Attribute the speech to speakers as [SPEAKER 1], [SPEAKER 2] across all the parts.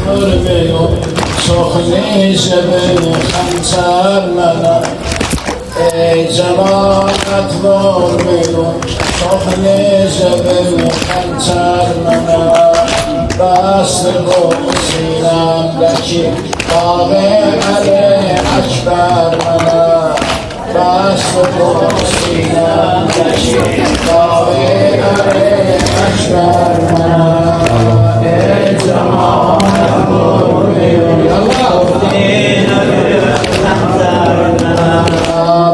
[SPEAKER 1] görmüyor. Çok nice bir hançer mənə. Ey cemaat görmüyor. Çok nice bir hançer mənə. Bastır bu sinemdeki dağı-ı ekber mənə. Bastır bu sinemdeki dağı-ı ekber mənə. Ey cemaat görmüyor.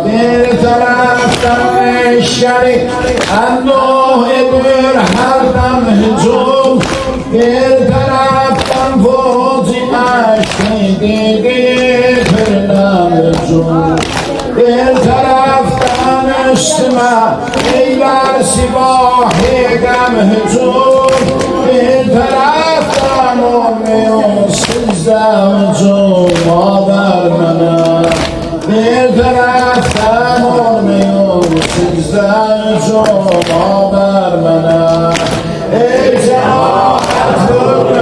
[SPEAKER 1] Bir taraftan eşşeri ennuh edir her dem hücum. Bir taraftan fuzi eşkidir pırnam hücum. Bir taraftan üstüme eyler sivahi gem hücum. Bir taraftan olmuyor sizde hücum haber mənə. Bir taraftan olmuyor sizde hücum haber mənə. Ey cemaat görmüyor.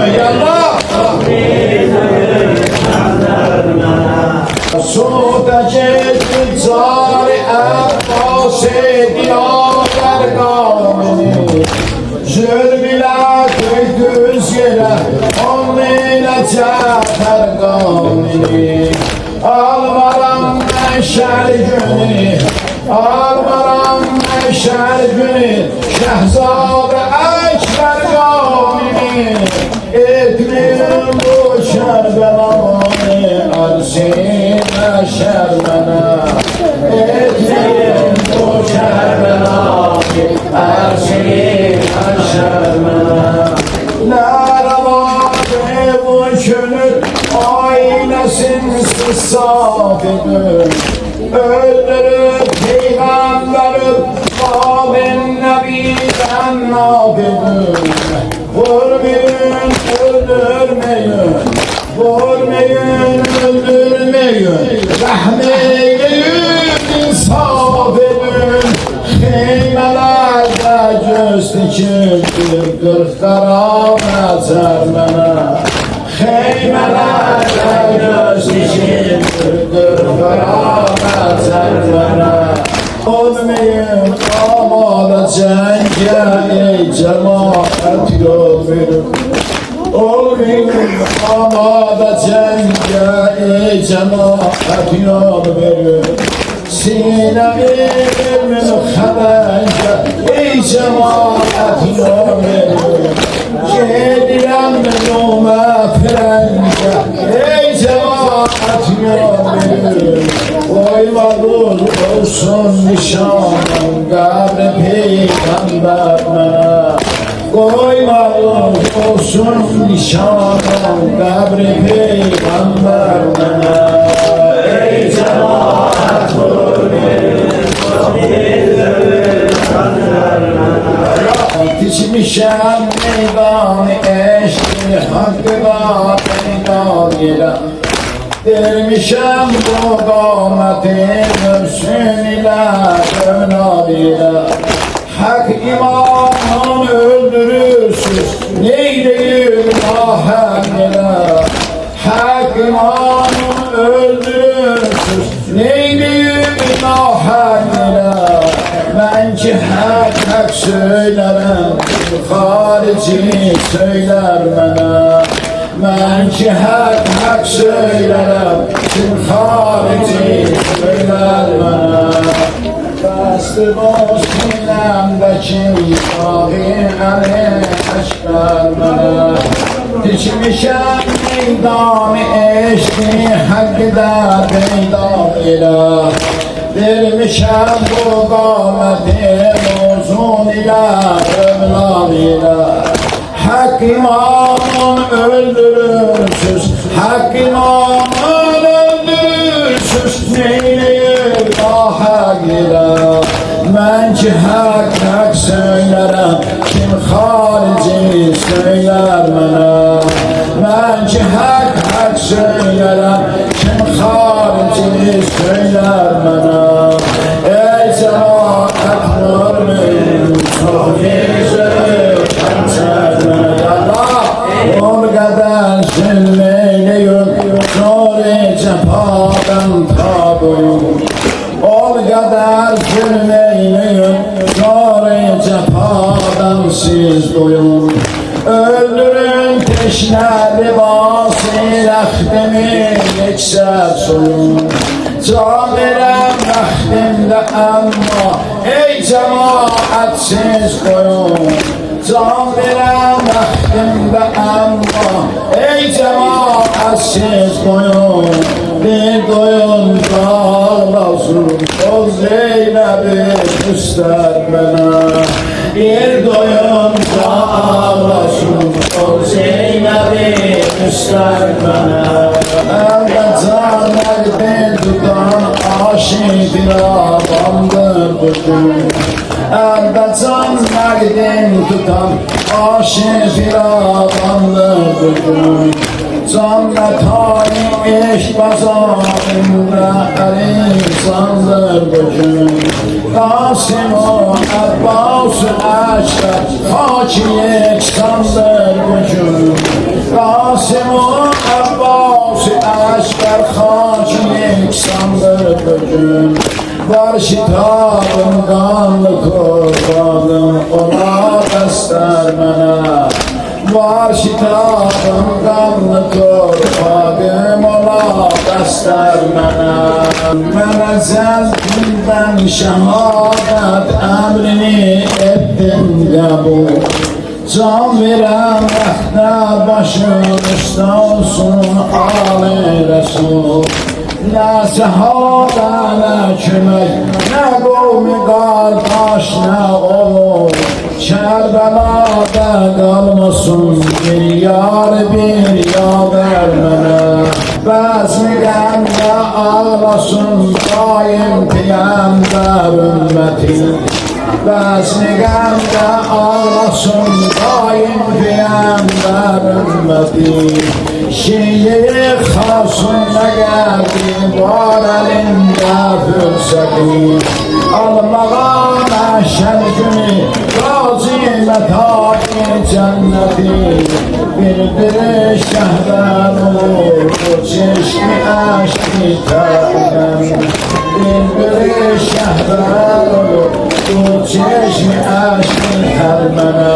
[SPEAKER 1] Sudaki ticari Abbasi diyar kavmini Zülmüyle düz yere onunla çatar kavmini Almaram meşer günü Almaram meşer günü Şehzade Ekber kavmini Etmiyorum bu şerbelamayı Arsin meşer mənə Etmiyorum bu şerbelamayı Arsin meşer mənə Nərəvadı bu könül Ailəsin saf edin Öldürüp peygamberip Babin nebiden nabidin Vurmayın, öldürmeyin Vurmayın, öldürmeyin Rahmeyleyin, insaf edin Heymelerde göz dikildir Kırklara mezer mənə Heymelerde göz dikildir Kırklara mezer mənə Olmayın amada cenge ey cemaat görmüyor Olmayın amada cenge ey cemaat görmüyor Sinemi münxebence ey cemaat görmüyor Gedilen nume frence ey cemaat görmüyor Oymadır olsun nişanım Kabri peygamber mənə Koymadır olsun nişanım Kabri peygamber mənə Ey cemaat Dikmişəm meydanı eşkini Hakkıda meydan ile Vermişəm bu qaməti Mürsün ilə Övlad ilə Hak imanını öldürürsüz Neyleyir ahəm ilə Hak imanını öldürürsüz Neyleyir ahəm ilə Mən ki hak söylərəm Xarici söylər mənə Ben ki hak söylerim Kim harici söyler bana Bastı boz sinemdeki Dağı-ı ekber bana Dikmişəm meydanı eşki Hakkıda peydan ile Vermişəm bu qaməti Uzun ile övlad ile Hak imanın öldürürsüz Hak imanın öldürürsüz Neyleyir daha girer Ben ki hak söylerəm Kim harici söyler mənə Ben ki hak söylerəm Kim harici söyler mənə Ey cemaat görmüyor Çok güzel Ol qədər siz doyun. Öldürün teşneli basir əxdimi yeksər soyun. Can verəm bəxtimdə əmma ey cemaat siz koyun. Can verəm bəxtimdə əmma ey cemaat siz koyun. Bir doyun ağlasın o Zeynəbi göstər mənə. Bir doyun ağlasın o Zeynəbi göstər mənə. Əldə can əlbin tutan aşık firavandır bugün. Əldə can əlbin tutan aşık firavandır bugün. Can mətayı eşq bazarında əlisandır bugün. Qasım-ı Əbbas-ı Əşrəf xaki yeksandır bugün. Qasım-ı Əbbas-ı Əşrəf xaki yeksandır bugün. Var şitabım qanlı qurbanım ona bəstər mənə. Var şitabım qanlı qurbanım ona bəstər mənə. Mənə zəlfindən şəhadət əmrini etdim qəbul. Can verəm rəxtə başın üstə olsun Ali Rəsul. Nə səhabə, nə kömək, nə qovmi qardaş, nə olur. Kərbəlada qalmasın bir yar, bir yadər mənə. Bəzmi qəmdə ağlasın daim peyğəmbər ümmətin. Bəzmi qəmdə ağlasın daim peyğəmbər ümmətin. Şiir xasın nəqəbi var əlində fürsəti. Almağa məhşər günü razı mətaqi cənnəti. Bir şəhvər olur bu çeşmi əşki tərdən. Bir şəhvər olur bu çeşmi əşki tərmənə.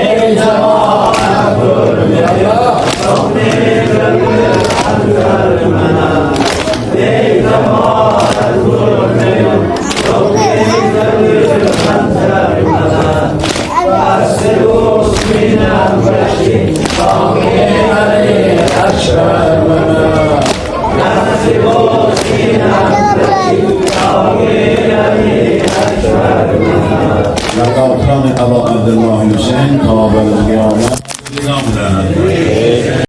[SPEAKER 1] Ey cemaat ölməyə çok neylədir tərmənə. Ey cemaat ölməyə çok neylədir tərmənə. Bəs-i minəm bəşi Saği əli əşvər mənə. Bəs-i minəm bəşi Saği əli əşvər mənə. Laqad-ı Əla Abdullah Hüseyin Qabel-i Qiyamət.